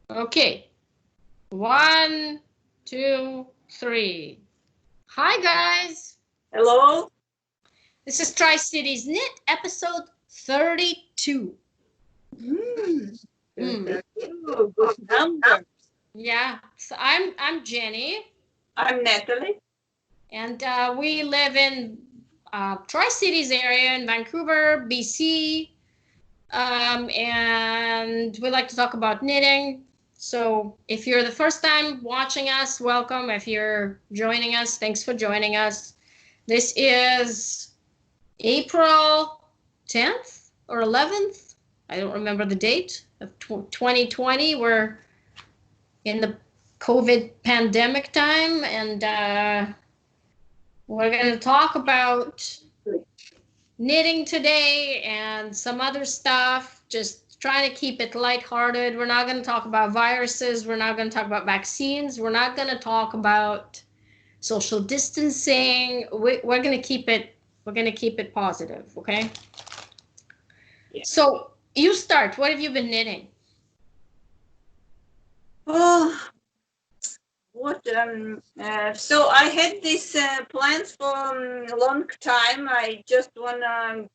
Okay. 1, 2, 3. Hi, guys. Hello. This is Tri-Cities Knit, episode 32. Mm, Mm. good number. Yeah. So I'm Jenny, I'm Natalie. and we live in Tri-Cities area in Vancouver, BC. And we like to talk about knitting. So if you're the first time watching us, welcome. If you're joining us, thanks for joining us. This is April 10th or 11th. I don't remember the date of 2020. We're in the COVID pandemic time, and we're going to talk about knitting today and some other stuff, just trying to keep it lighthearted. We're not going to talk about viruses. We're not going to talk about vaccines. We're not going to talk about social distancing. We're going to keep it. We're going to keep it positive. Okay. Yeah. So you start. What have you been knitting? Oh, what? So I had these plans for a long time. I just wanna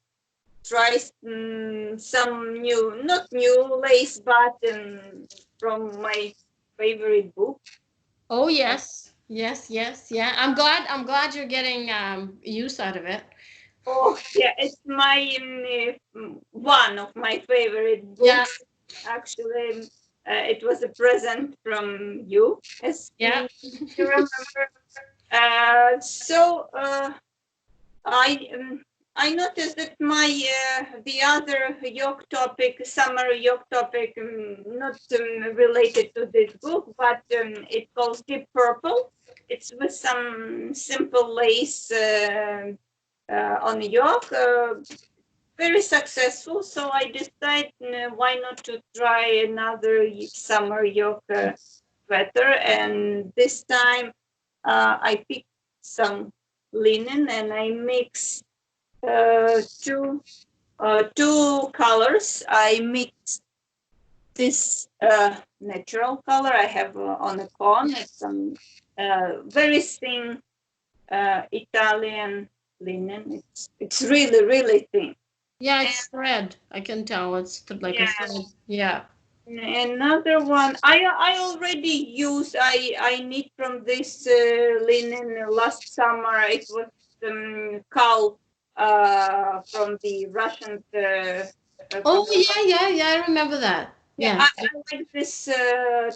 try some new, not new lace, but from my favorite book. Oh yes, yes, yeah. I'm glad you're getting use out of it. Oh, yeah, it's my one of my favorite Yeah, books. Actually, it was a present from you, as yeah. you remember. I I noticed that my the other yoke topic, summer yoke topic, not related to this book, but it calls Deep Purple. It's with some simple lace on the yoke. Very successful, so I decided why not to try another summer yoke sweater, and this time I picked some linen and I mixed two colors. I mixed this natural color I have on a cone. It's some very thin Italian linen. It's really thin. Yeah, it's thread. I can tell it's like a Yeah, thread. Yeah. another one. I already use. I knit from this linen last summer. It was cow from the Russian. Oh yeah. I remember that. Yeah, Yeah. I like this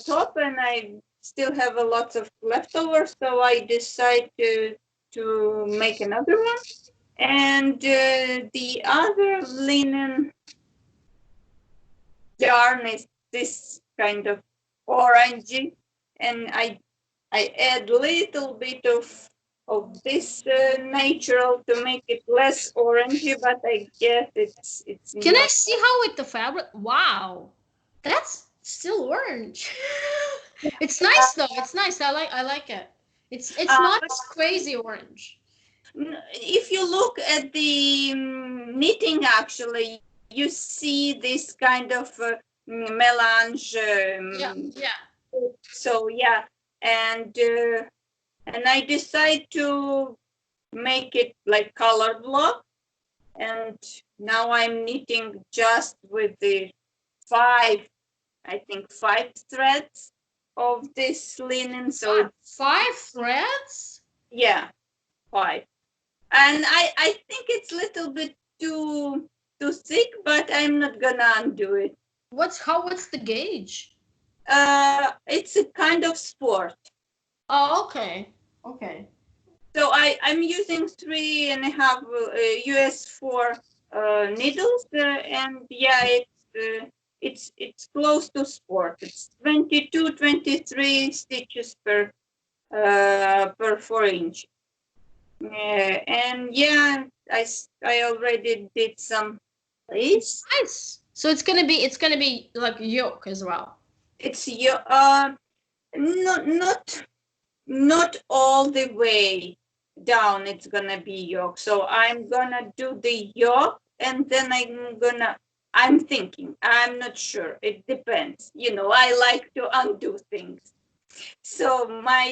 top, and I still have a lot of leftovers. So I decide to make another one. And the other linen yarn is this kind of orangey, and I add little bit of this natural to make it less orangey, but I guess it's Can I not. see how with the fabric? Wow, that's still orange. It's nice though. It's nice. I like it. It's not But crazy orange. if you look at the knitting, actually, you see this kind of melange. Yeah, yeah. So yeah, and I decide to make it like color block, and now I'm knitting just with the five, I think 5 threads of this linen. So it's, Five threads? yeah, 5. And I think it's a little bit too thick, but I'm not gonna undo it. What's the gauge? It's a kind of sport. Oh, okay. Okay. So I'm using 3.5 US4 needles, and yeah, it's close to sport. It's 22, 23 stitches per 4 inch. And yeah, I already did some lace. Nice. So it's gonna be like yoke as well. It's your not all the way down. It's gonna be yoke. So I'm gonna do the yoke, and then I'm gonna I'm thinking, I'm not sure. It depends. You know, I like to undo things. So my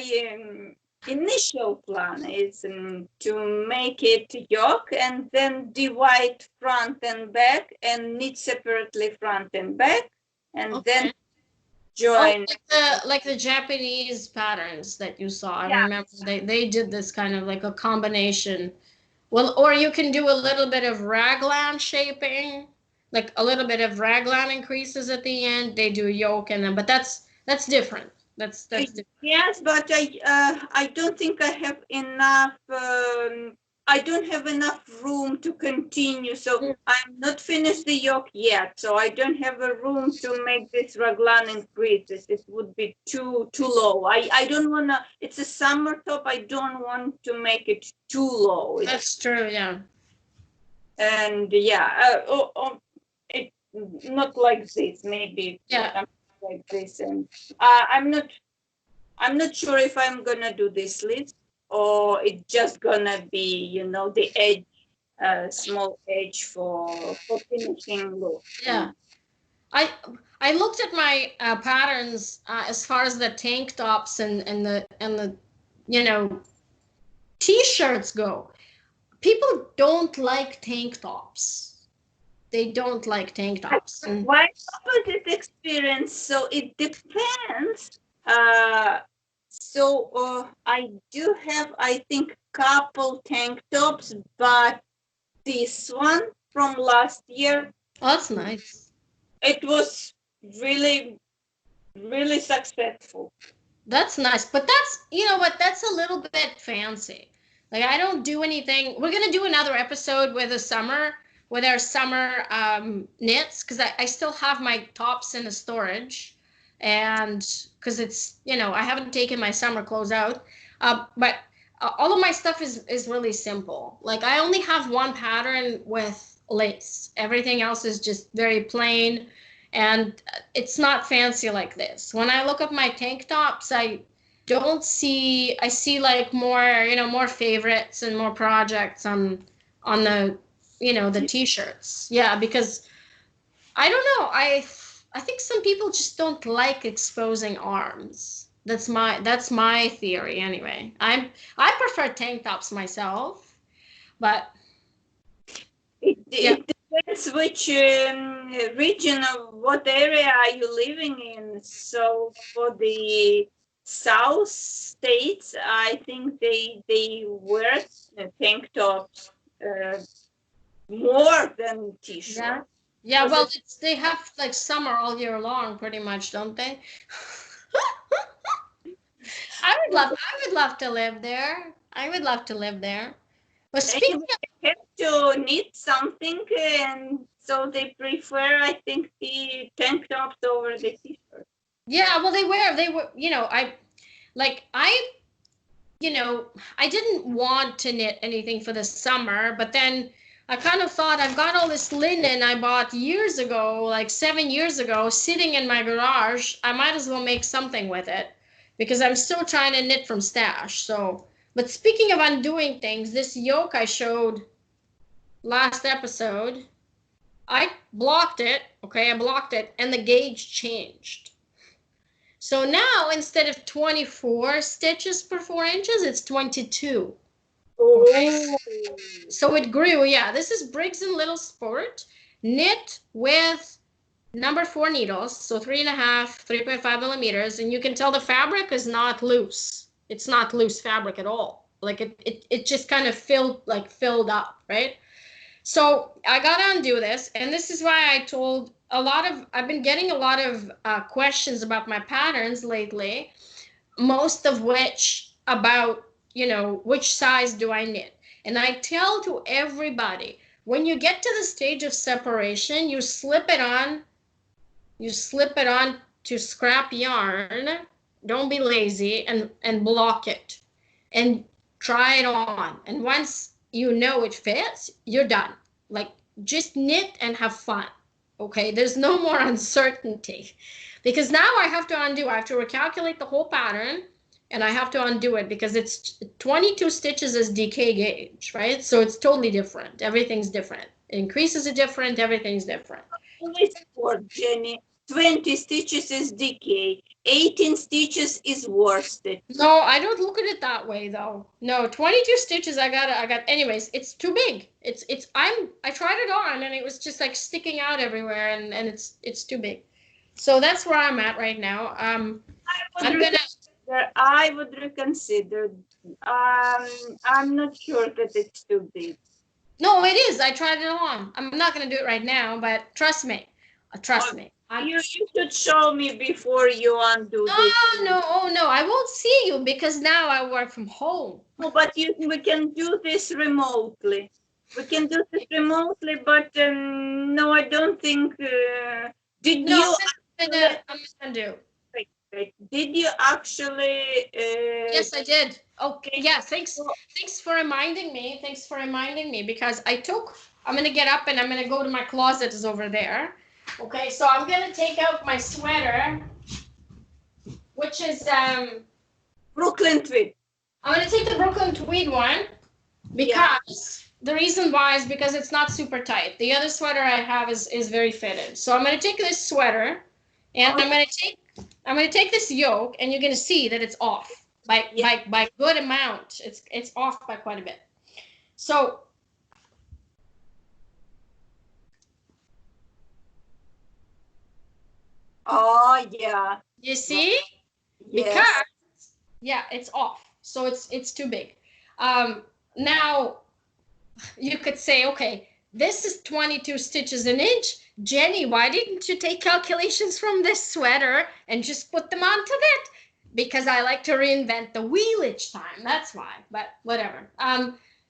initial plan is to make it yoke and then divide front and back and knit separately front and back and then Okay. Oh, join. like the Japanese patterns that you saw. I Yeah, remember they did this kind of like a combination. Well, or you can do a little bit of raglan shaping, like a little bit of raglan increases at the end. They do yoke and then, but that's different. That's different. yes, but I don't think I have enough. I don't have enough room to continue. So I'm not finished the yoke yet. So I don't have a room to make this raglan increases. It would be too low. I don't wanna. It's a summer top. I don't want to make it too low. That's true. Yeah. And yeah, it not like this. Maybe Yeah. like this. And I'm not sure if I'm gonna do this list or it's just gonna be, you know, the edge, small edge for finishing look. Yeah. I I looked at my patterns as far as the tank tops and the you know t-shirts go. People don't like tank tops. They don't like tank tops. And Why opposite experience? So it depends. Uh, I do have, I think, couple tank tops, but this one from last year, oh, that's nice. it was really, really successful. That's nice. But that's, you know what, that's a little bit fancy. Like I don't do anything. We're gonna do another episode with our summer knits, because I still have my tops in the storage, and because it's, I haven't taken my summer clothes out. But all of my stuff is really simple. Like I only have one pattern with lace. Everything else is just very plain, and it's not fancy like this. When I look at my tank tops, I see like more, more favorites and more projects on the t-shirts. Yeah, because I don't know, I think some people just don't like exposing arms. That's my theory anyway. I prefer tank tops myself, but yeah. It depends which region of what area are you living in. So for the South states, I think they wear tank tops more than Yeah. t-shirts. Yeah, Because well, they have like summer all year long pretty much, don't they? I would love to live there. I would love to live there. But speaking anyway, they have to knit something, and so they prefer, I think, the tank tops over the t-shirt. yeah, well, they were, like I didn't want to knit anything for the summer, but then I kind of thought I've got all this linen I bought years ago, like 7 years ago, sitting in my garage. I might as well make something with it because I'm still trying to knit from stash. So, but speaking of undoing things, this yoke I showed last episode, I blocked it. Okay, I blocked it, and the gauge changed. So now instead of 24 stitches per 4 inches, it's 22. Okay. Oh. So it grew. Yeah, this is Briggs and Little Sport, knit with number 4 needles, so 3.5, 3.5 millimeters, and you can tell the fabric is not loose. It's not loose fabric at all. Like it just kind of filled up, right? So I got to undo this, and this is why I've been getting a lot of questions about my patterns lately, most of which about, which size do I knit? And I tell to everybody, when you get to the stage of separation, you slip it on to scrap yarn. Don't be lazy, and block it and try it on. And once you know it fits, you're done. Like just knit and have fun. Okay, there's no more uncertainty, because now I have to undo. I have to recalculate the whole pattern, and I have to undo it because it's 22 stitches is DK gauge, right? So it's totally different. Everything's different. Increases are different. Everything's different. always sport, Jenny. 20 stitches is decay. 18 stitches is worsted. No, I don't look at it that way though. No, 22 stitches I got anyways, it's too big. I tried it on and it was just like sticking out everywhere and it's too big. So that's where I'm at right now. I would reconsider. I'm not sure that it's too big. No, it is. I tried it on. I'm not gonna do it right now, but trust me. Trust me. You should show me before you undo this. No, I won't see you because now I work from home. No, but we can do this remotely. We can do this remotely, but no, I don't think. I'm gonna do. Did you actually? Yes, I did. Okay, yeah. Thanks for reminding me. Thanks for reminding me because I'm gonna get up and I'm gonna go to my closet. Is over there. Okay, so I'm gonna take out my sweater, which is Brooklyn tweed. I'm gonna take the Brooklyn tweed one because the reason why is because it's not super tight. The other sweater I have is very fitted. So I'm gonna take this sweater and I'm gonna take this yoke and you're gonna see that it's off by good amount. It's off by quite a bit. So oh yeah. you see? Yes. Because it's off. So it's too big. Now you could say, okay, this is 22 stitches an inch. Jenny, why didn't you take calculations from this sweater and just put them onto that? Because I like to reinvent the wheel each time. That's why. But whatever.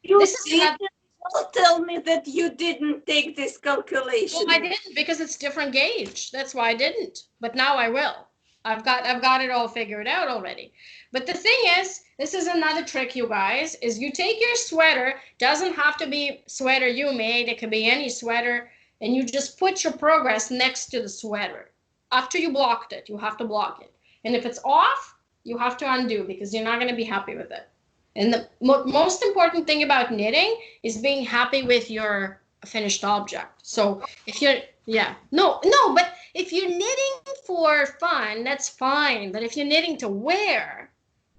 Don't tell me that you didn't take this calculation. Well, I didn't because it's different gauge. That's why I didn't. But now I will. I've got it all figured out already. But the thing is, this is another trick, you guys, is you take your sweater, doesn't have to be sweater you made, it could be any sweater, and you just put your progress next to the sweater. After you blocked it, you have to block it. And if it's off, you have to undo because you're not going to be happy with it. And the most important thing about knitting is being happy with your finished object. So if you're, but if you're knitting for fun, that's fine. But if you're knitting to wear,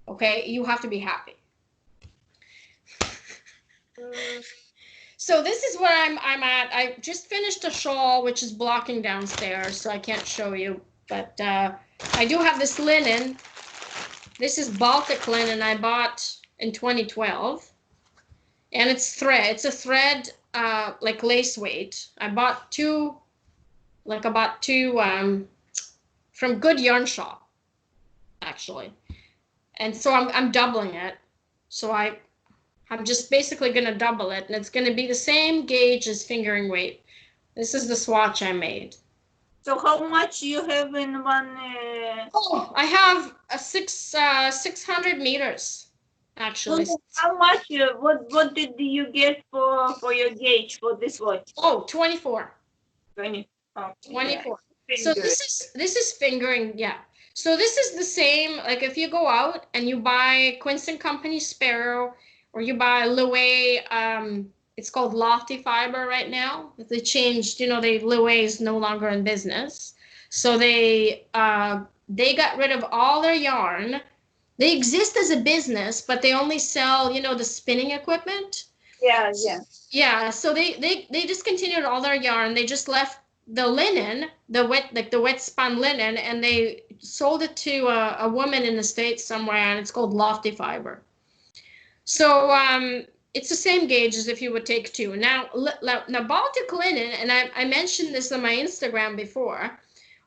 okay, you have to be happy. So this is where I'm at. I just finished a shawl, which is blocking downstairs, so I can't show you. But I do have this linen. This is Baltic linen I bought in 2012. And it's thread. It's a thread like lace weight. I bought two from Good Yarn Shop, actually. And so I'm doubling it. So I'm just basically going to double it, and it's going to be the same gauge as fingering weight. This is the swatch I made. So how much you have in one? Oh, I have a 600 meters, actually. So how much? What did you get for your gauge for this watch? Oh, 24. 20. Oh, 24. Yeah. So this is fingering, yeah. So this is the same, like if you go out and you buy Quince & Company Sparrow, or you buy Louet, it's called Lofty Fiber right now. They changed, Louet is no longer in business. So they got rid of all their yarn. They exist as a business, but they only sell, the spinning equipment. Yeah. Yeah, so they discontinued all their yarn. They just left the linen, the wet spun linen, and they sold it to a woman in the States somewhere, and it's called Lofty Fiber. So it's the same gauge as if you would take two. Now Baltic linen, and I mentioned this on my Instagram before,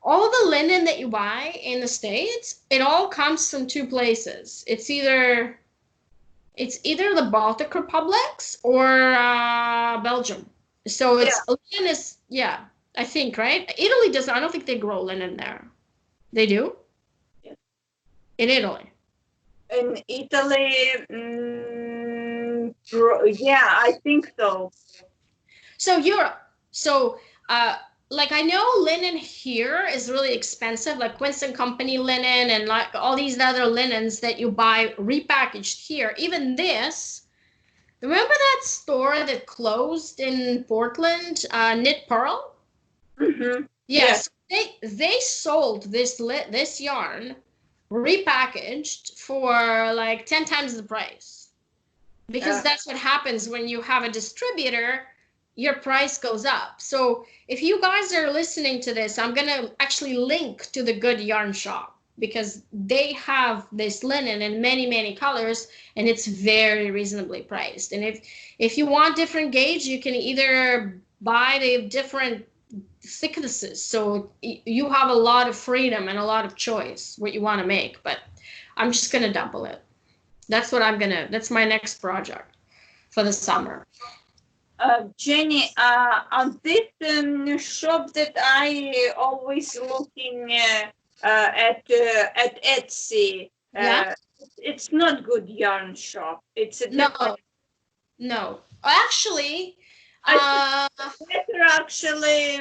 all the linen that you buy in the States, it all comes from two places. It's either the Baltic republics or Belgium. So linen is, I think, right? Italy doesn't, I don't think they grow linen there. They do? Yeah. In Italy. In Italy, I think so. So Europe. So, like I know linen here is really expensive, like Quince & Company linen and like all these other linens that you buy repackaged here. Even this, remember that store that closed in Portland, Knit Pearl? Mm-hmm. Yes, they sold this yarn repackaged for like 10 times the price. Because that's what happens when you have a distributor, your price goes up. So if you guys are listening to this, I'm gonna actually link to the Good Yarn Shop because they have this linen in many, many colors and it's very reasonably priced. And if you want different gauge, you can either buy the different thicknesses. So you have a lot of freedom and a lot of choice what you want to make, but I'm just gonna double it. That's my next project for the summer. Jenny, on this shop that I always looking at Etsy, Yeah? it's not Good Yarn Shop. It's a different. No. Actually, I uh, think better actually.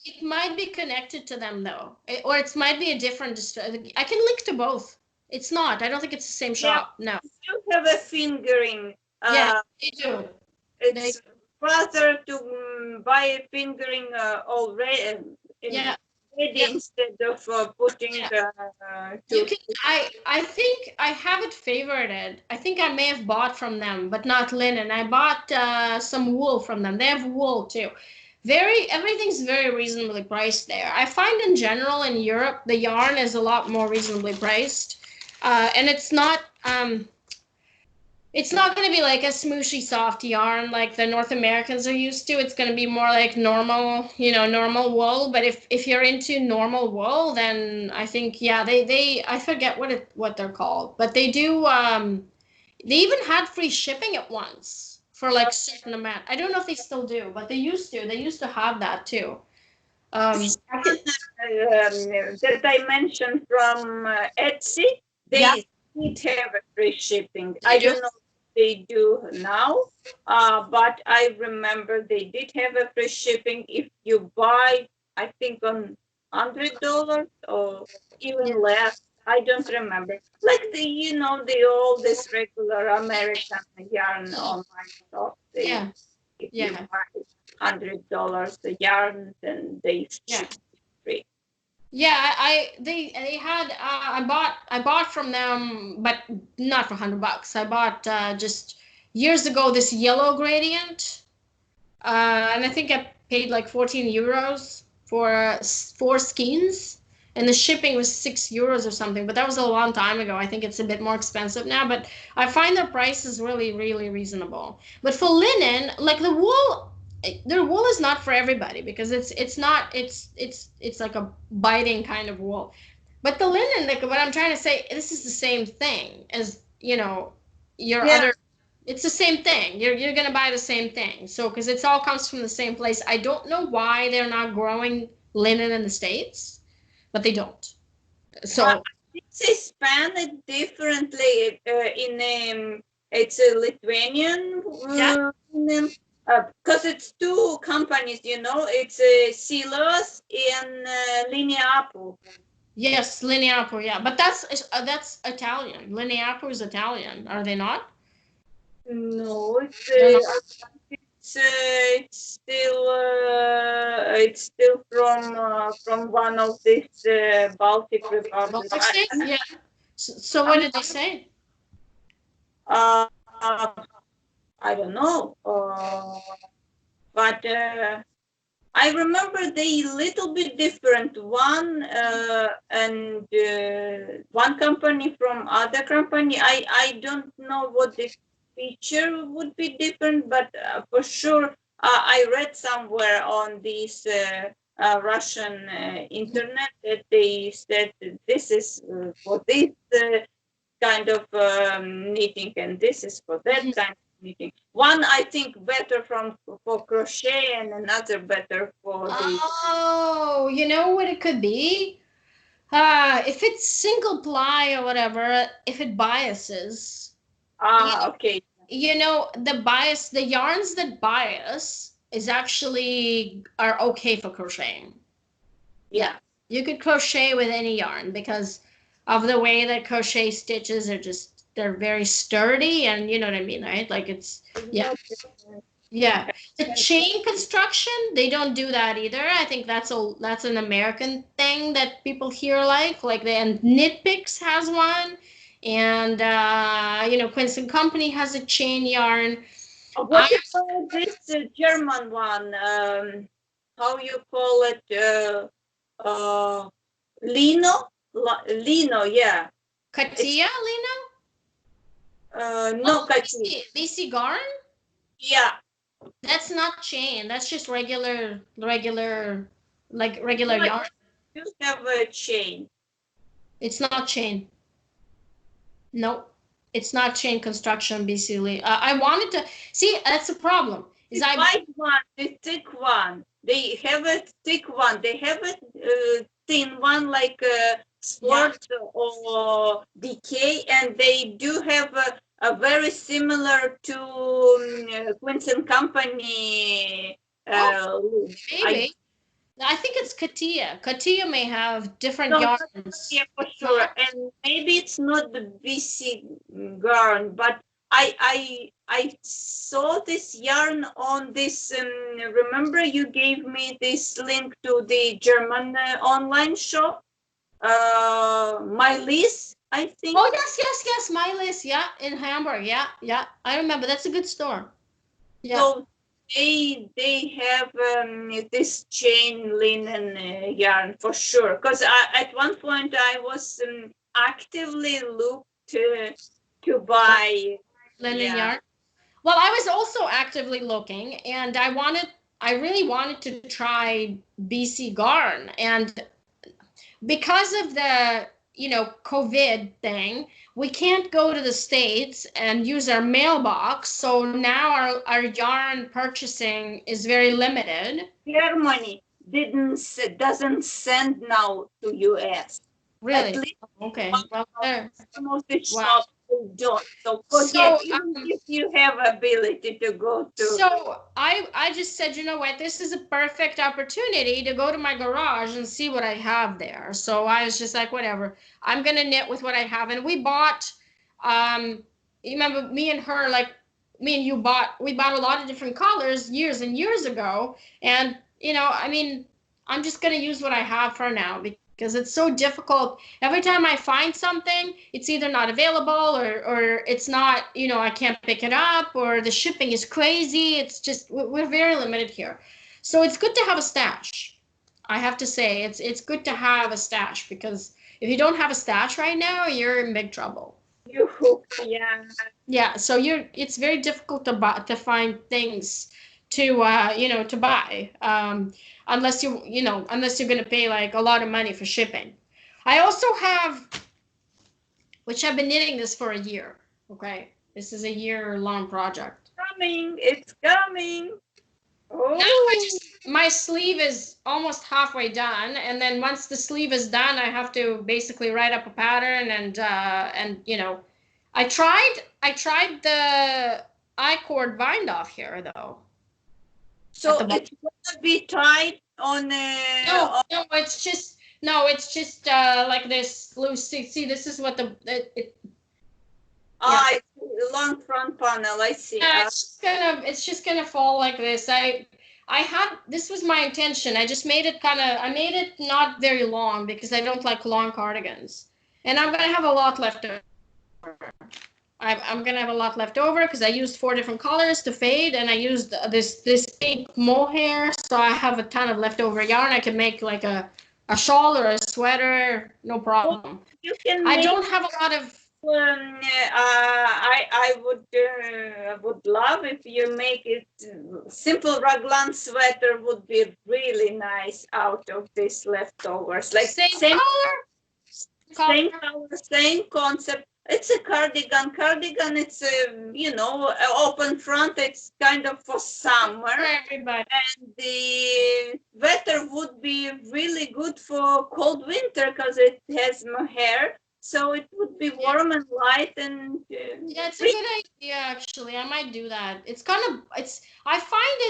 it might be connected to them though, or it might be a different. I can link to both. It's not. I don't think it's the same Yeah, shop. No. you have a fingering. Yeah, they do. They It's rather to buy a fingering already yeah. ready Yeah. instead of putting Yeah. You to. can. I think I have it favorited. I think I may have bought from them, but not linen. I bought some wool from them. They have wool too. Everything's very reasonably priced there. I find in general in Europe the yarn is a lot more reasonably priced, and it's not going to be like a smooshy soft yarn like the North Americans are used to. It's going to be more like normal, normal wool. But if you're into normal wool, then I think yeah, they I forget what they're called, but they do. They even had free shipping at once for like certain amount. I don't know if they still do, but they used to. They used to have that too. I could, That I mentioned from Etsy, yeah, they did have a free shipping. they I do. don't know if they do now, but I remember they did have a free shipping if you buy, I think on $100 or Yeah, even less. I don't remember. Like the all this regular American yarn online shop. They yeah, if you yeah, buy $100 a yarn, then they yeah. ship free. Yeah, they had I bought from them, but not for $100. I bought just years ago this yellow gradient, and I think I paid like 14 euros for four skeins, and the shipping was 6 euros or something. But that was a long time ago. I think it's a bit more expensive now, but I find their prices really, really reasonable. But for linen, like the wool, their wool is not for everybody because it's not it's like a biting kind of wool. But the linen, like what I'm trying to say, this is the same thing as your Yeah, other. It's the same thing. You're gonna buy the same thing. So because it's all comes from the same place. I don't know why they're not growing linen in the States, but they don't. So they span it differently in it's a Lithuanian yeah, because it's two companies, it's Silos and Lineapo. yes, Lineapo, yeah, but that's Italian. Lineapo is Italian, are they not? No, They're not. it's still from one of these Baltic republics. Baltic states, yeah. So what I'm, did they say? uh, I don't know, but I remember they little bit different. One company from other company. I don't know what the feature would be different, but for sure I read somewhere on this Russian internet that they said that this is for this kind of knitting and this is for that Mhm. kind of knitting. One I think better for crochet and another better for the Oh, you know what it could be? If it's single ply or whatever, if it biases, you, okay. the yarns that bias is actually are okay for crocheting. Yeah, Yeah. you could crochet with any yarn because of the way that crochet stitches are they're very sturdy and you know what I mean, right? Like it's, yeah, Exactly. Yeah, the chain construction, they don't do that either. I think that's an American thing that people here like the and Knit Picks has one, and Quince and Company has a chain yarn. What about this German one? How you call it? Lino? Lino, yeah. Katia, Lena? No, Katia. BC Garn? Yeah. That's not chain. That's just regular But yarn. you have a chain. It's not chain. Nope. It's not chain construction, BC Lee. I wanted to see. That's the problem. The white one, the thick one. They have a thick one. They have a thin one like Sport or Decay, and they do have a very similar to Quince and Company. Maybe. I think it's Katia. Katia may have different No, yarns. yeah, for sure. And maybe it's not the BC yarn, but I saw this yarn on this. Remember, you gave me this link to the German online shop, My List, I think. Oh yes, My List. Yeah, in Hamburg. Yeah. I remember. That's a good store. Yeah. So they have this chain linen yarn for sure. Because at one point I was actively looked to buy linen yarn. Well, I was also actively looking, and I really wanted to try BC Garn, and because of the COVID thing, we can't go to the States and use our mailbox. So now our yarn purchasing is very limited. Germany doesn't send now to US. Really? At least okay. Well, there. Some of the shops don't. So forget, even if you have ability to go to. So I just said, you know what, this is a perfect opportunity to go to my garage and see what I have there. So I was just like, whatever, I'm gonna knit with what I have. And we bought, you remember me and her, like me and you we bought a lot of different colors years and years ago. And I mean, I'm just gonna use what I have for now because it's so difficult. Every time I find something, it's either not available or it's not, I can't pick it up, or the shipping is crazy. It's just, we're very limited here. So it's good to have a stash. I have to say, it's good to have a stash, because if you don't have a stash right now, you're in big trouble. Yeah. Yeah, so it's very difficult to find things to to buy, unless unless you're going to pay like a lot of money for shipping. I also have, which I've been knitting this for a year. Okay, this is a year-long project. It's coming. Oh. My sleeve is almost halfway done, and then once the sleeve is done, I have to basically write up a pattern and I tried the I-cord bind off here though. So it's gonna be tied on a. No, it's just like this loose. See, this is what it's a long front panel. I see. Yeah, it's just gonna fall like this. This was my intention. I just made it I made it not very long because I don't like long cardigans, and I'm gonna have a lot left over. I'm gonna have a lot left over because I used 4 different colors to fade, and I used this pink mohair, so I have a ton of leftover yarn. I can make like a shawl or a sweater, no problem. Well, you can. I don't have a lot of. I would love if you make it simple raglan sweater would be really nice out of this leftovers. Like same color, same color, same concept. It's a cardigan. Cardigan, it's open front. It's kind of for summer. For everybody. And the sweater would be really good for cold winter because it has mohair. So it would be warm and light and. Yeah, it's a good idea actually. I might do that. I find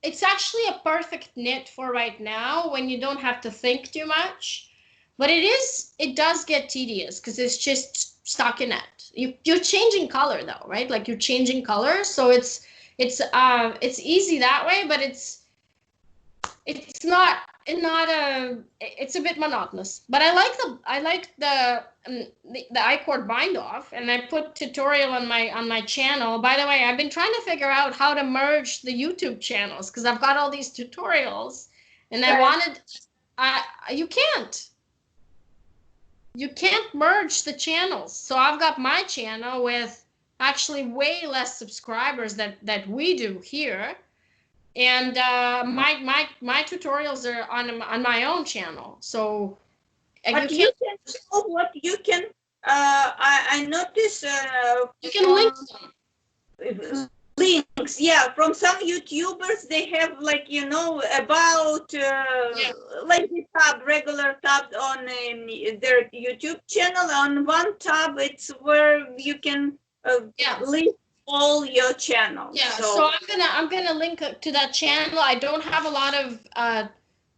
it's actually a perfect knit for right now when you don't have to think too much. But it does get tedious because it's just stockinette. You're changing color though, right? Like you're changing color, so it's it's easy that way, but it's not it's a bit monotonous. But I like the iCord bind off, and I put tutorial on my channel. By the way, I've been trying to figure out how to merge the YouTube channels because I've got all these tutorials, and I wanted you can't merge the channels. So I've got my channel with actually way less subscribers that we do here. And my tutorials are on my own channel. So but you can show what you can. I notice. You can link them. Links, yeah, from some YouTubers, they have like, you know, about like the tab, regular tabs on their YouTube channel. On one tab, it's where you can link all your channels. Yeah, so I'm gonna link to that channel. I don't have a lot of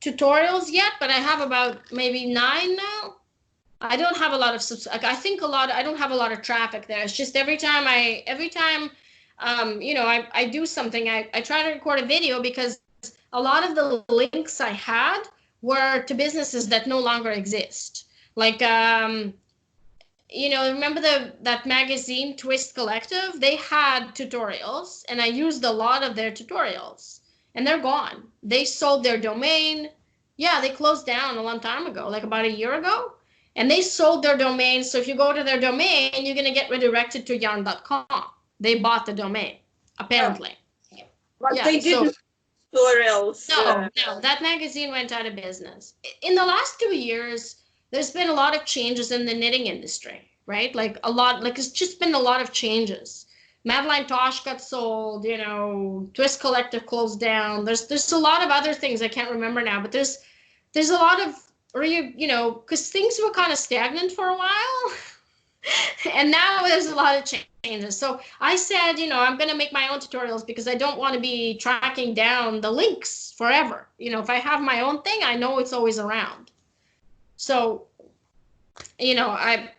tutorials yet, but I have about maybe 9 now. I don't have a lot of I think I don't have a lot of traffic there. It's just every time you know, I do something, I try to record a video because a lot of the links I had were to businesses that no longer exist. Like, you know, remember that magazine Twist Collective? They had tutorials, and I used a lot of their tutorials, and they're gone. They sold their domain. Yeah, they closed down a long time ago, like about a year ago. And they sold their domain. So if you go to their domain, you're going to get redirected to yarn.com. They bought the domain, apparently. But they didn't tutorials. No, that magazine went out of business. In the last 2 years, there's been a lot of changes in the knitting industry, right? Like it's just been a lot of changes. Madeline Tosh got sold, you know, Twist Collective closed down. There's a lot of other things I can't remember now, but there's a lot of, or you know, because things were kind of stagnant for a while. And now there's a lot of changes. So I said, you know, I'm going to make my own tutorials because I don't want to be tracking down the links forever. You know, if I have my own thing, I know it's always around. So, you know, I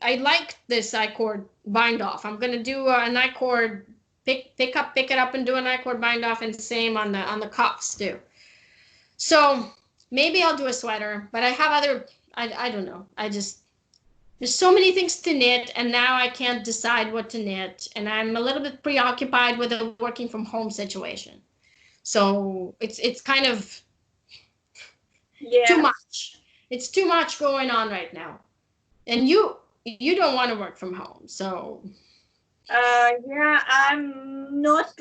like this iCord bind off. I'm going to do an iCord pick it up and do an iCord bind off, and same on the cuffs too. So maybe I'll do a sweater, but I have other, I don't know. There's so many things to knit, and now I can't decide what to knit, and I'm a little bit preoccupied with a working from home situation. So it's kind of too much. It's too much going on right now. And you don't want to work from home, so. Yeah, I'm not,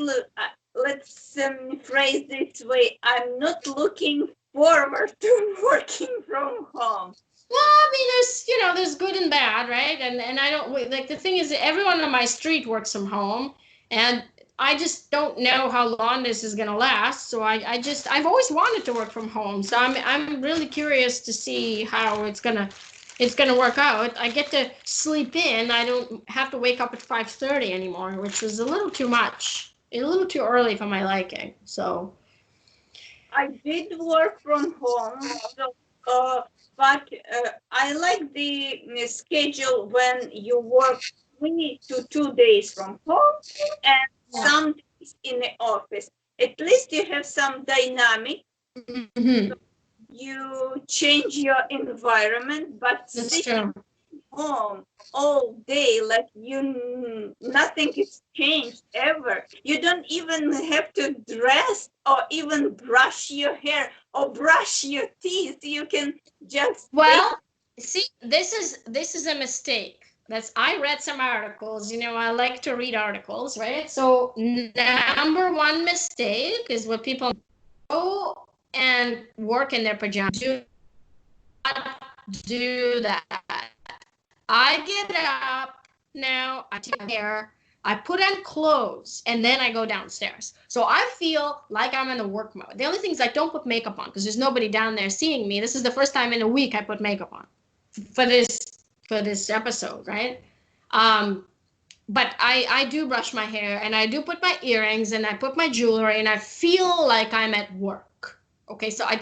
let's phrase this way, I'm not looking forward to working from home. Well, I mean, there's good and bad, right? And I don't, like, the thing is that everyone on my street works from home, and I just don't know how long this is going to last. So I've always wanted to work from home. So I'm really curious to see how it's going to work out. I get to sleep in. I don't have to wake up at 5:30 anymore, which is a little too much, a little too early for my liking. So I did work from home, so, but I like the schedule when you work 3 to 2 days from home and some days in the office. At least you have some dynamic. So you change your environment, but sitting home all day, like nothing is changed ever. You don't even have to dress or even brush your hair or brush your teeth. You can just see, this is a mistake. I read some articles. You know, I like to read articles, right? So number one mistake is what people go and work in their pajamas. Do not do that. I get up now, I take my hair, I put on clothes, and then I go downstairs. So I feel like I'm in a work mode. The only thing is I don't put makeup on because there's nobody down there seeing me. This is the first time in a week I put makeup on for this episode, right? But I do brush my hair, and I do put my earrings, and I put my jewelry, and I feel like I'm at work. Okay, so I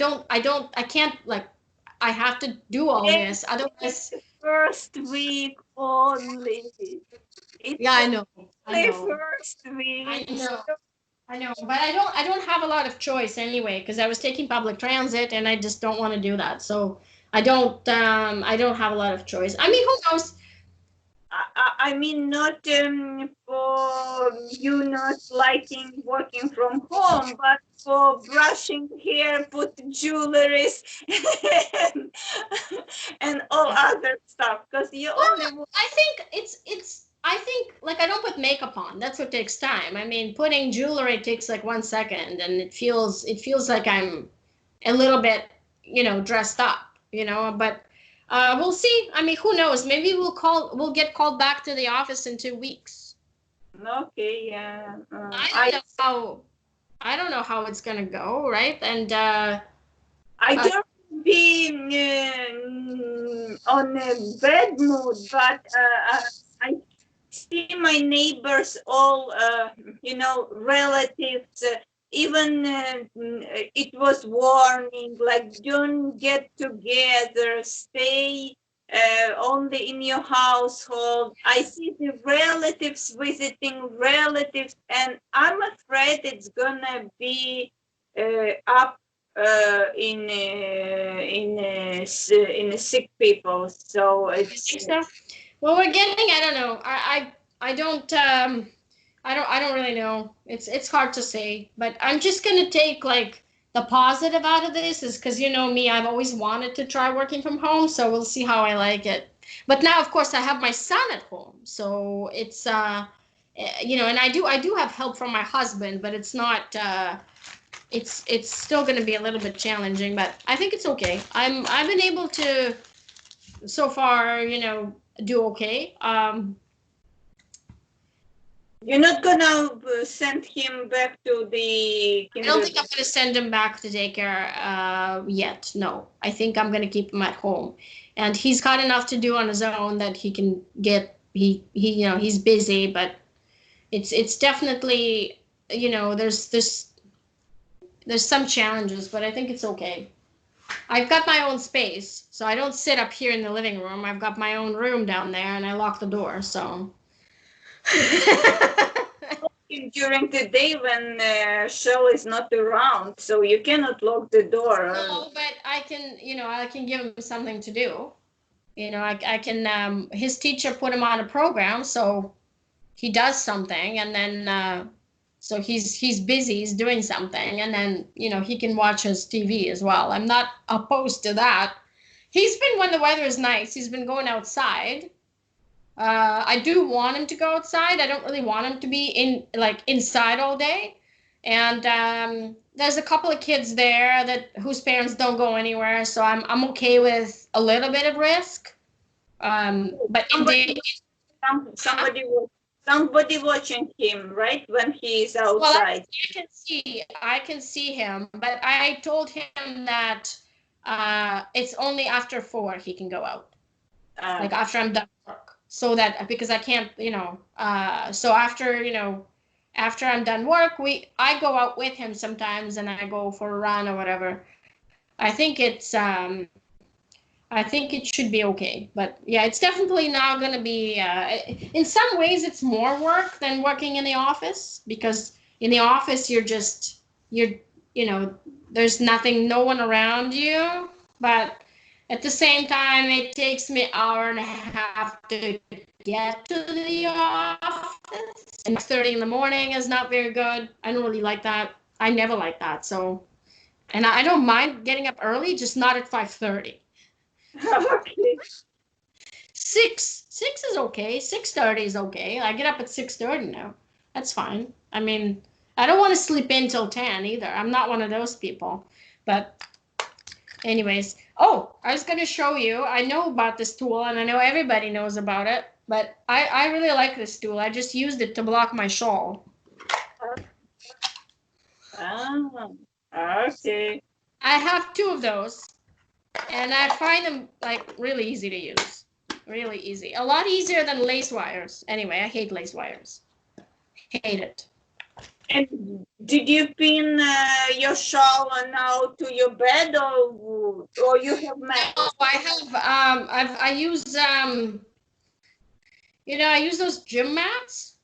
can't, like, I have to do all this. Otherwise, first week only. It's Yeah, I know. I the know. first week. I know. I know, but I don't have a lot of choice anyway because I was taking public transit and I just don't want to do that. So I don't have a lot of choice. I mean, who knows? I mean, not for you not liking working from home, but for brushing hair, put jewelries, and, and all other stuff. Because you Well, only work. I think I think like I don't put makeup on. That's what takes time. I mean, putting jewelry takes like 1 second and it feels like I'm a little bit, dressed up, but we'll see. I mean, who knows? Maybe we'll get called back to the office in 2 weeks. Okay, yeah. I don't know how I don't know how it's gonna go, right? And I uh, don't be on a bad mood, but I see my neighbors all, relatives. Even it was warning, like don't get together, stay only in your household. I see the relatives visiting relatives, and I'm afraid it's gonna be up in sick people. So you it's think so? Well, we're getting. I don't know. I don't. I don't really know. It's hard to say, but I'm just gonna take like the positive out of this is because you know me, I've always wanted to try working from home, so we'll see how I like it. But now, of course, I have my son at home, so it's and I do have help from my husband, but it's not it's still gonna be a little bit challenging, but I think it's okay. I've been able to so far, do okay. you're not gonna send him back to the I don't think kindergarten. I'm going to send him back to daycare yet. No, I think I'm going to keep him at home, and he's got enough to do on his own that he can get. He's busy, but it's definitely there's some challenges, but I think it's okay. I've got my own space, so I don't sit up here in the living room. I've got my own room down there, and I lock the door. So. During the day when Shell is not around, so you cannot lock the door. No, but I can give him something to do. I can, his teacher put him on a program, so he does something, and then, so he's busy, he's doing something, and then, he can watch his TV as well. I'm not opposed to that. He's been, when the weather is nice, he's been going outside. I do want him to go outside. I don't really want him to be inside all day. And there's a couple of kids there whose parents don't go anywhere, so I'm okay with a little bit of risk. But in Somebody, day, somebody, somebody watching him, right, when he is well, outside. I can see him, but I told him that it's only after 4 he can go out, like after I'm done work, so that because I can't, so after I'm done work, I go out with him sometimes, and I go for a run or whatever. I think I think it should be okay, but yeah, it's definitely not going to be. In some ways, it's more work than working in the office because in the office you're there's no one around you. But at the same time, it takes me an hour and a half to get to the office, and 6:30 in the morning is not very good. I don't really like that. I never like that. So, and I don't mind getting up early, just not at 5:30. Okay. Six is okay. 6:30 is okay. I get up at 6:30 now. That's fine. I mean, I don't want to sleep in till 10 either. I'm not one of those people. But anyways, oh, I was gonna show you. I know about this tool and I know everybody knows about it, but I really like this tool. I just used it to block my shawl. Okay. I have 2 of those, and I find them like really easy to use. Really easy. A lot easier than lace wires. Anyway, I hate lace wires. Hate it. And did you pin your shawl now to your bed, or you have mat? No, I have I use I use those gym mats.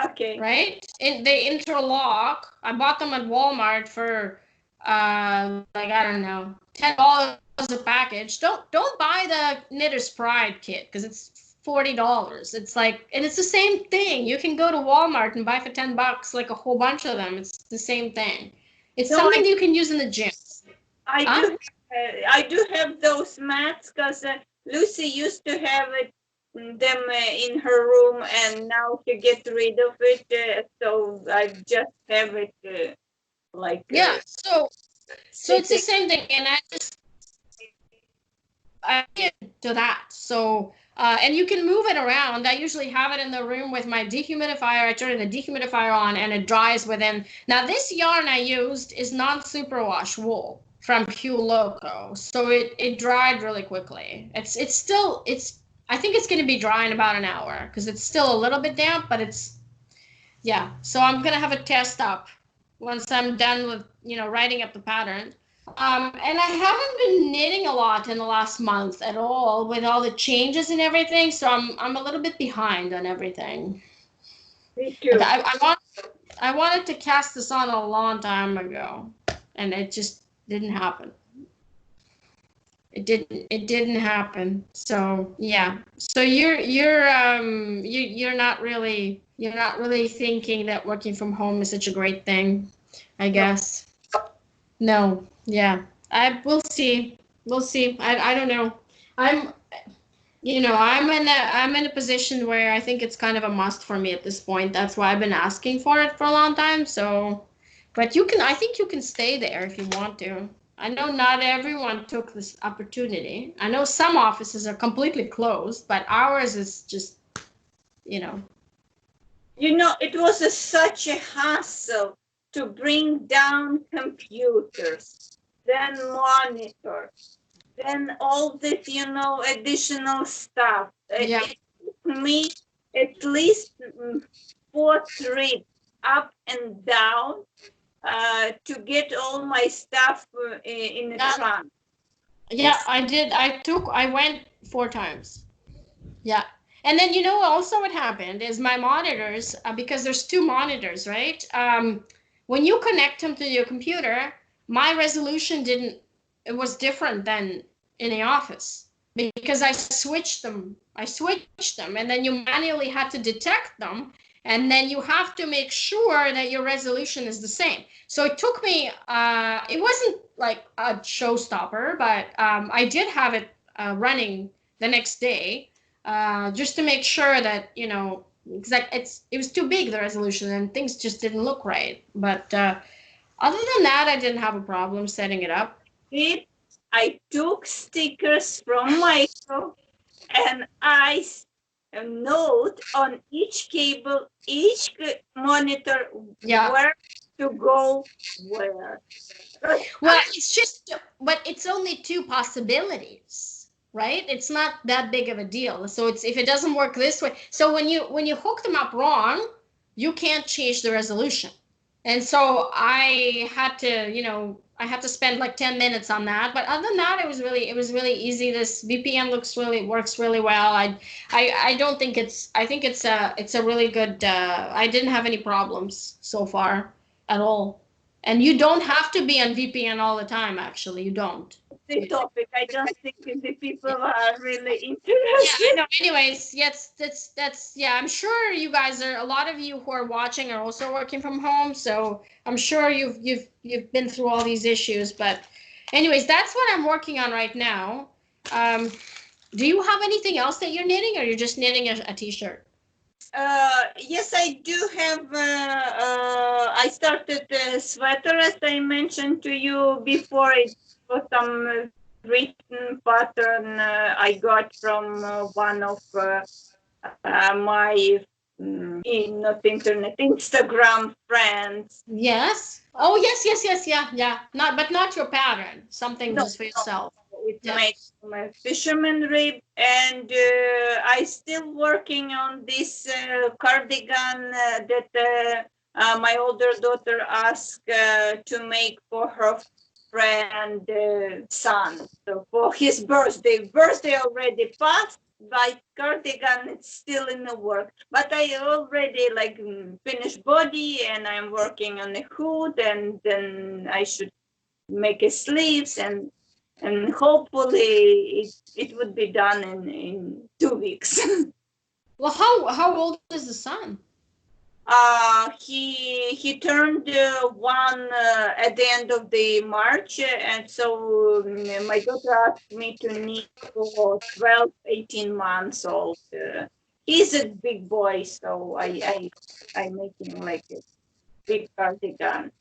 Okay. Right? They interlock. I bought them at Walmart for like I don't know, $10 a package. Don't buy the Knitter's Pride kit because it's $40. It's like, and it's the same thing. You can go to Walmart and buy for $10 like a whole bunch of them. It's the same thing. It's No, something you can use in the gym. I Huh? do. I do have those mats because Lucy used to have them in her room, and now she gets rid of it. So I just have it like Yeah. So it's the sitting. same thing, and I get to that. So, and you can move it around. I usually have it in the room with my dehumidifier. I turn the dehumidifier on and it dries within. Now, this yarn I used is non-superwash wool from Q Loco. So it dried really quickly. I think it's going to be dry in about an hour because it's still a little bit damp, but yeah. So I'm going to have a test up once I'm done with, writing up the pattern. And I haven't been knitting a lot in the last month at all with all the changes and everything, so I'm a little bit behind on everything. Me Like too. I wanted to cast this on a long time ago, and it just didn't happen. It didn't happen. So yeah. So you're not really thinking that working from home is such a great thing, I No. guess. No, yeah. We'll see. We'll see. I don't know. I'm I'm in a position where I think it's kind of a must for me at this point. That's why I've been asking for it for a long time. So, but I think you can stay there if you want to. I know not everyone took this opportunity. I know some offices are completely closed, but ours is just, you know. It was such a hassle to bring down computers, then monitors, then all this, additional stuff. Yeah. It took me at least 4 trips up and down to get all my stuff in the trunk. Yeah, I did. I went 4 times. Yeah. And then also what happened is my monitors, because there's two monitors, right? When you connect them to your computer, my resolution didn't, it was different than in the office because I switched them. And then you manually had to detect them. And then you have to make sure that your resolution is the same. So it took me, it wasn't like a showstopper, but I did have it running the next day just to make sure that because it was too big, the resolution, and things just didn't look right. But other than that, I didn't have a problem setting it up. I took stickers from Michael and I note on each cable, each monitor, Yeah. where to go where. Well, but it's only two possibilities, right? It's not that big of a deal. So if it doesn't work this way, so when you hook them up wrong, you can't change the resolution. And so I had to spend like 10 minutes on that. But other than that, it was really easy. This VPN works really well. I don't think I think it's a really good, I didn't have any problems so far at all. And you don't have to be on VPN all the time, actually. You don't. The topic, I don't think the people are really Yeah, I interested. know. Anyways, yes, yeah, I'm sure you guys a lot of you who are watching are also working from home, so I'm sure you've been through all these issues, but anyways, that's what I'm working on right now. Do you have anything else that you're knitting, or you're just knitting a t-shirt? Yes, I do have. I started a sweater, as I mentioned to you before. It was some written pattern I got from one of my not internet, Instagram friends. Yes. Oh, yes, yeah. Not your pattern. Something No, just for yourself. it's Yeah. made from a fisherman rib, and I still working on this cardigan that my older daughter asked to make for her friend son. So for his birthday already passed, by cardigan, it's still in the work. But I already like finished body, and I'm working on the hood, and then I should make a sleeves, and hopefully it would be done in 2 weeks. Well, how old is the son? He turned one at the end of the March, and so my daughter asked me to knit for 12, 18 months old. He's a big boy, so I make him like a big cardigan.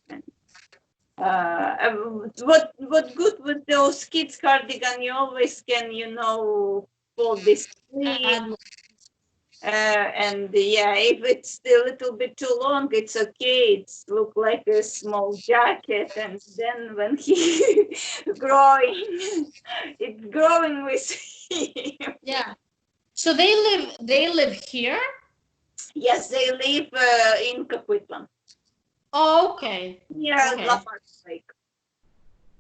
And what good with those kids cardigan? You always can, fold this sleeve. And yeah, if it's a little bit too long, it's okay. It's look like a small jacket, and then when he growing, it's growing with him. Yeah. So they live here? Yes, they live in Coquitlam. Oh, okay. Yeah, Okay. Lake.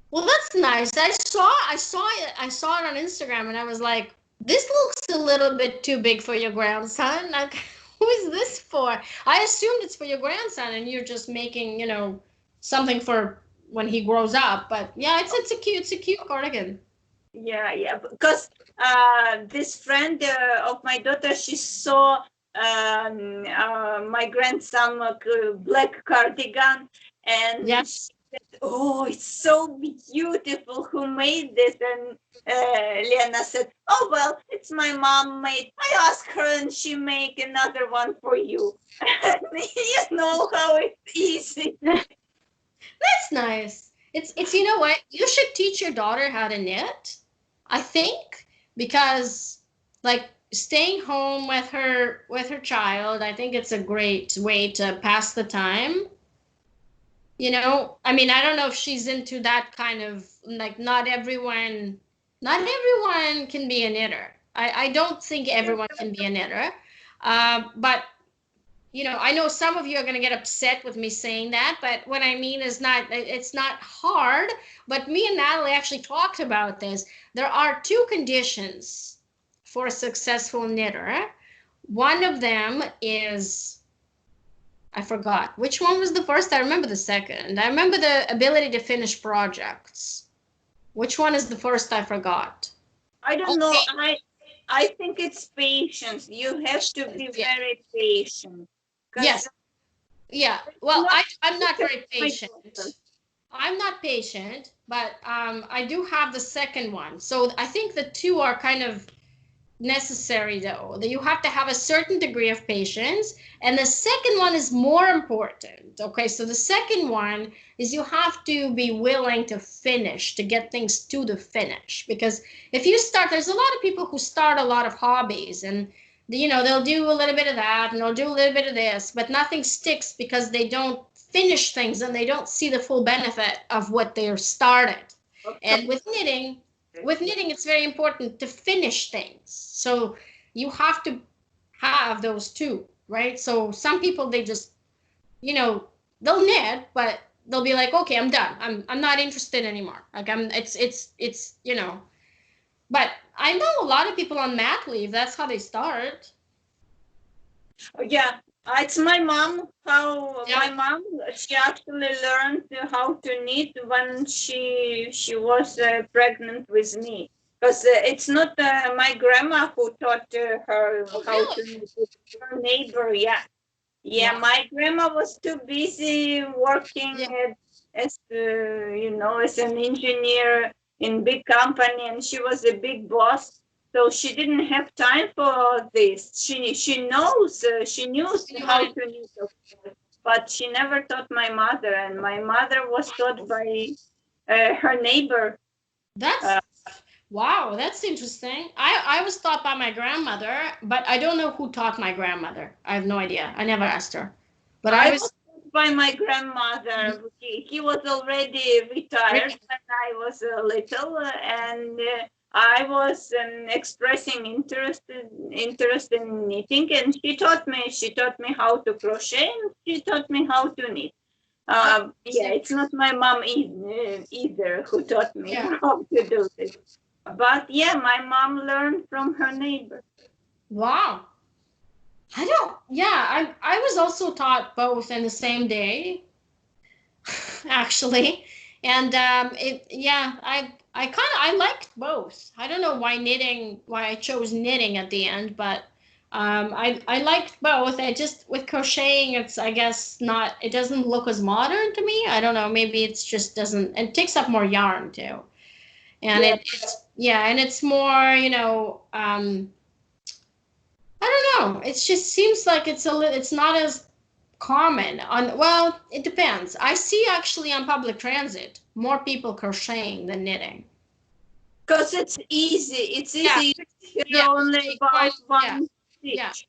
Well, that's nice. I saw it on Instagram, and I was like, this looks a little bit too big for your grandson. Like, who is this for? I assumed it's for your grandson, and you're just making, something for when he grows up. But yeah, it's a cute cardigan. Yeah, because this friend of my daughter, she saw my grandson black cardigan, and Yeah. she said, "Oh, it's so beautiful. Who made this?" And Lena said, "Oh well, it's my mom made. I asked her, and she make another one for you." You know how it's easy. That's nice. It's you know what? You should teach your daughter how to knit, I think, because like staying home with her child, I think it's a great way to pass the time. I mean, I don't know if she's into that kind of like not everyone can be a knitter. I don't think everyone can be a knitter. But I know some of you are going to get upset with me saying that, but what I mean is it's not hard. But me and Natalie actually talked about this. There are two conditions for a successful knitter. One of them is, I forgot. Which one was the first? I remember the second. I remember the ability to finish projects. Which one is the first? I forgot. I don't know. I think it's patience. You have to be very patient. Yes. Yeah. Well, I'm not very patient. Daughter. I'm not patient, but I do have the second one. So I think the two are kind of necessary, though. That you have to have a certain degree of patience, and the second one is more important. Okay, so the second one is you have to be willing to finish, to get things to the finish. Because if you start, there's a lot of people who start a lot of hobbies, and they'll do a little bit of that, and they'll do a little bit of this, but nothing sticks because they don't finish things and they don't see the full benefit of what they're started. And with knitting, it's very important to finish things. So you have to have those two, right? So some people, they just, they'll knit, but they'll be like, okay, I'm done. I'm not interested anymore. Like but I know a lot of people on mat leave, that's how they start. Yeah, it's my mom. My mom, she actually learned how to knit when she was pregnant with me. Because it's not my grandma who taught her how to knit. It's her neighbor, yeah. Yeah, my grandma was too busy working as an engineer in big company, and she was a big boss. So she didn't have time for this. She knew how to knit, but she never taught my mother, and my mother was taught by her neighbor. Wow, that's interesting. I was taught by my grandmother, but I don't know who taught my grandmother. I have no idea. I never asked her. But I was taught by my grandmother. He was already retired when I was little, and I was expressing interest in knitting, and she taught me. She taught me how to crochet, and she taught me how to knit. Yeah, it's not my mom either who taught me how to do this. But yeah, my mom learned from her neighbor. Wow. I was also taught both in the same day, actually. And I liked both. I don't know why I chose knitting at the end, but I liked both. I just, with crocheting, it's, I guess, not, it doesn't look as modern to me. I don't know, maybe it's just doesn't, it takes up more yarn too. And Yeah. and it's more, I don't know. It just seems like it's not as common on, well, it depends. I see actually on public transit more people crocheting than knitting. Because it's easy. It's Yeah, easy. You're yeah, only about yeah, one yeah. stitch.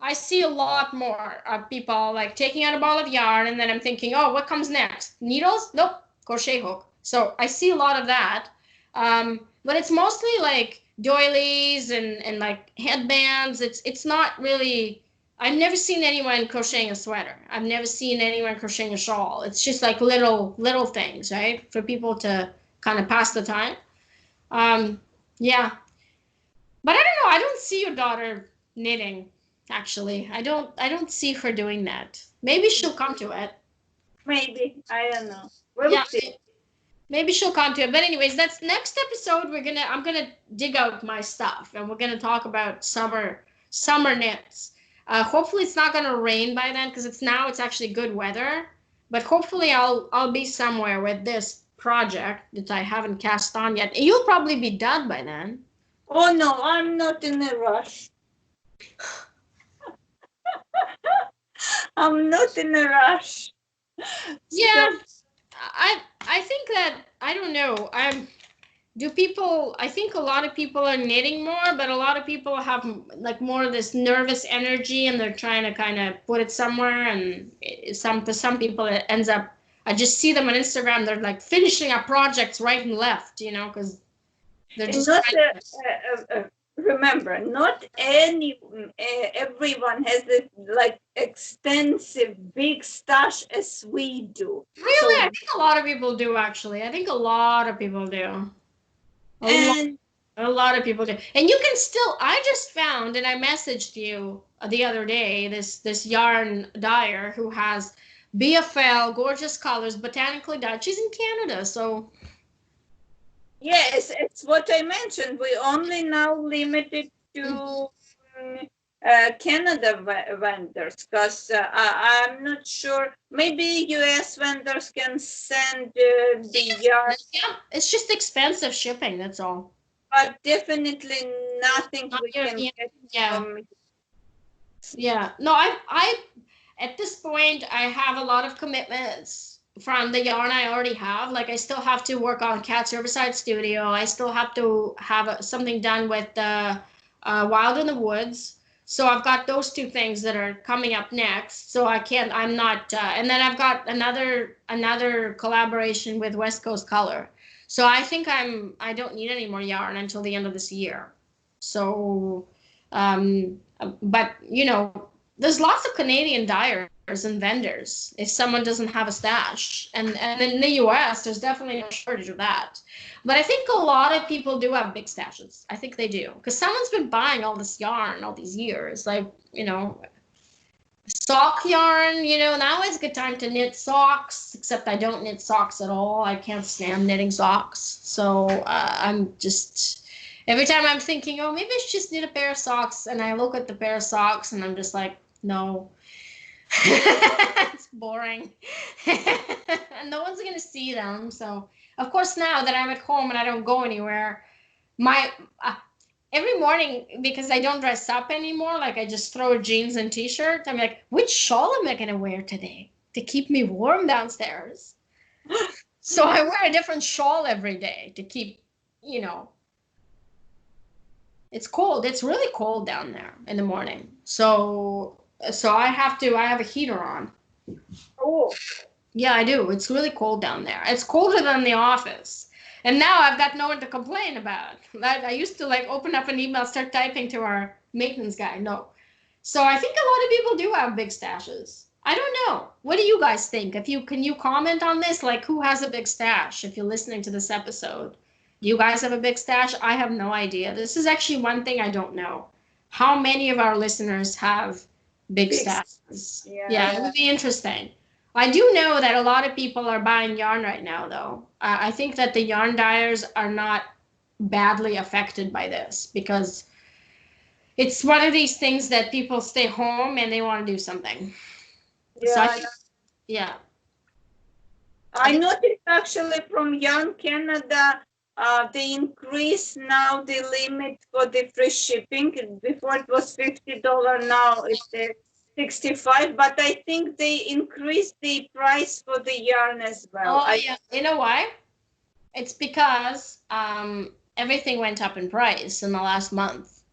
I see a lot more of people like taking out a ball of yarn, and then I'm thinking, oh, what comes next? Needles? Nope, crochet hook. So I see a lot of that. But it's mostly like doilies and like headbands. It's not really. I've never seen anyone crocheting a sweater. I've never seen anyone crocheting a shawl. It's just like little things, right, for people to kind of pass the time. Um, yeah, but I don't know. I don't see your daughter knitting, actually. I don't see her doing that. Maybe she'll come to it. Maybe. I don't know. We'll Yeah, see. maybe she'll come to it. But anyways, that's next episode. I'm gonna dig out my stuff and we're gonna talk about summer knits. Hopefully it's not gonna rain by then because it's actually good weather. But hopefully I'll be somewhere with this project that I haven't cast on yet. You'll probably be done by then. Oh no, I'm not in a rush. I'm not in a rush. Yeah, So, I think that I don't know. I think a lot of people are knitting more, but a lot of people have like more of this nervous energy and they're trying to kind of put it somewhere, and for some people it ends up, I just see them on Instagram, they're like finishing up projects right and left, because they're and just not trying remember, not everyone has this like extensive big stash as we do. really, I think a lot of people do actually. I think a lot of people do. A lot And A lot of people do. And you can still, I just found, and I messaged you the other day, this yarn dyer who has BFL, gorgeous colors, botanically dyed. She's in Canada, so yes, it's what I mentioned. We only now limited to Canada vendors because I'm not sure. Maybe US vendors can send the yarn, yeah, it's just expensive shipping, that's all. but definitely nothing Not we can European. get Yeah. from. Yeah. No, I at this point I have a lot of commitments from the yarn I already have. Like I still have to work on Cat's Riverside Studio. I still have to have something done with the Wild in the Woods. So I've got those two things that are coming up next. So I can't. I'm not. And then I've got another collaboration with West Coast Color. So I think I don't need any more yarn until the end of this year. So but there's lots of Canadian dyers and vendors if someone doesn't have a stash. And in the US, there's definitely no shortage of that. But I think a lot of people do have big stashes. I think they do. Because someone's been buying all this yarn all these years. Like, sock yarn, now is a good time to knit socks, except I don't knit socks at all. I can't stand knitting socks. So I'm just, every time I'm thinking, oh, maybe I should just knit a pair of socks, and I look at the pair of socks and I'm just like, no. It's boring. And no one's going to see them. So, of course, now that I'm at home and I don't go anywhere, my every morning, because I don't dress up anymore, like I just throw jeans and t-shirt, I'm like, which shawl am I going to wear today to keep me warm downstairs? So I wear a different shawl every day to keep, it's cold. It's really cold down there in the morning. So I have a heater on. Oh, Yeah, I do. It's really cold down there. It's colder than the office. And now I've got no one to complain about. I used to like open up an email, start typing to our maintenance guy. No. So I think a lot of people do have big stashes. I don't know. What do you guys think? Can you comment on this? Like, who has a big stash if you're listening to this episode? You guys have a big stash? I have no idea. This is actually one thing I don't know. How many of our listeners have big Big. stashes? Yeah. It would be interesting. I do know that a lot of people are buying yarn right now, though. I think that the yarn dyers are not badly affected by this because it's one of these things that people stay home and they want to do something. So Yeah. yeah. I noticed actually from Yarn Canada, they increase now the limit for the free shipping. Before it was $50, now it's 65. But I think they increased the price for the yarn as well. Oh yeah. You know why? It's because everything went up in price in the last month.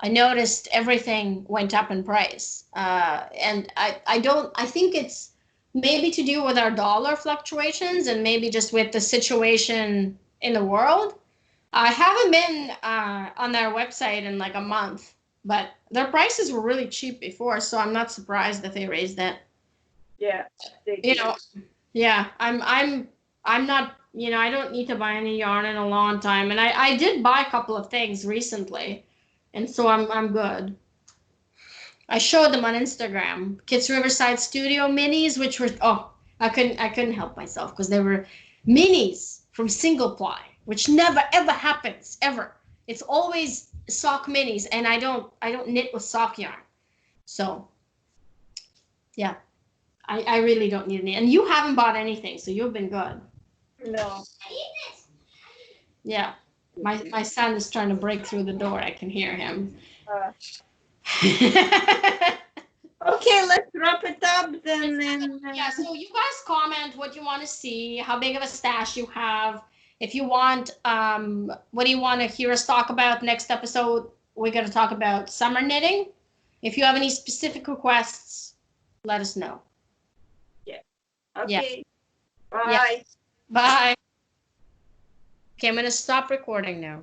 I noticed everything went up in price. And I think it's maybe to do with our dollar fluctuations and maybe just with the situation in the world. I haven't been on their website in like a month, but their prices were really cheap before, so I'm not surprised that they raised it. Yeah, they You did. know, yeah, I'm not, I don't need to buy any yarn in a long time. And I did buy a couple of things recently, and so I'm good. I showed them on Instagram. Kids Riverside Studio minis, which were I couldn't help myself because they were minis from single ply, which never ever happens ever. It's always sock minis, and I don't knit with sock yarn. So yeah, I really don't need any. And you haven't bought anything, so you've been good. No. Yeah. My son is trying to break through the door. I can hear him. Uh, okay, let's wrap it up then. Yeah, so you guys comment what you want to see, how big of a stash you have. If you want, what do you want to hear us talk about next episode? We're going to talk about summer knitting. If you have any specific requests, let us know. Yeah. Yeah. Okay. Yeah. Bye. Bye. Okay, I'm going to stop recording now.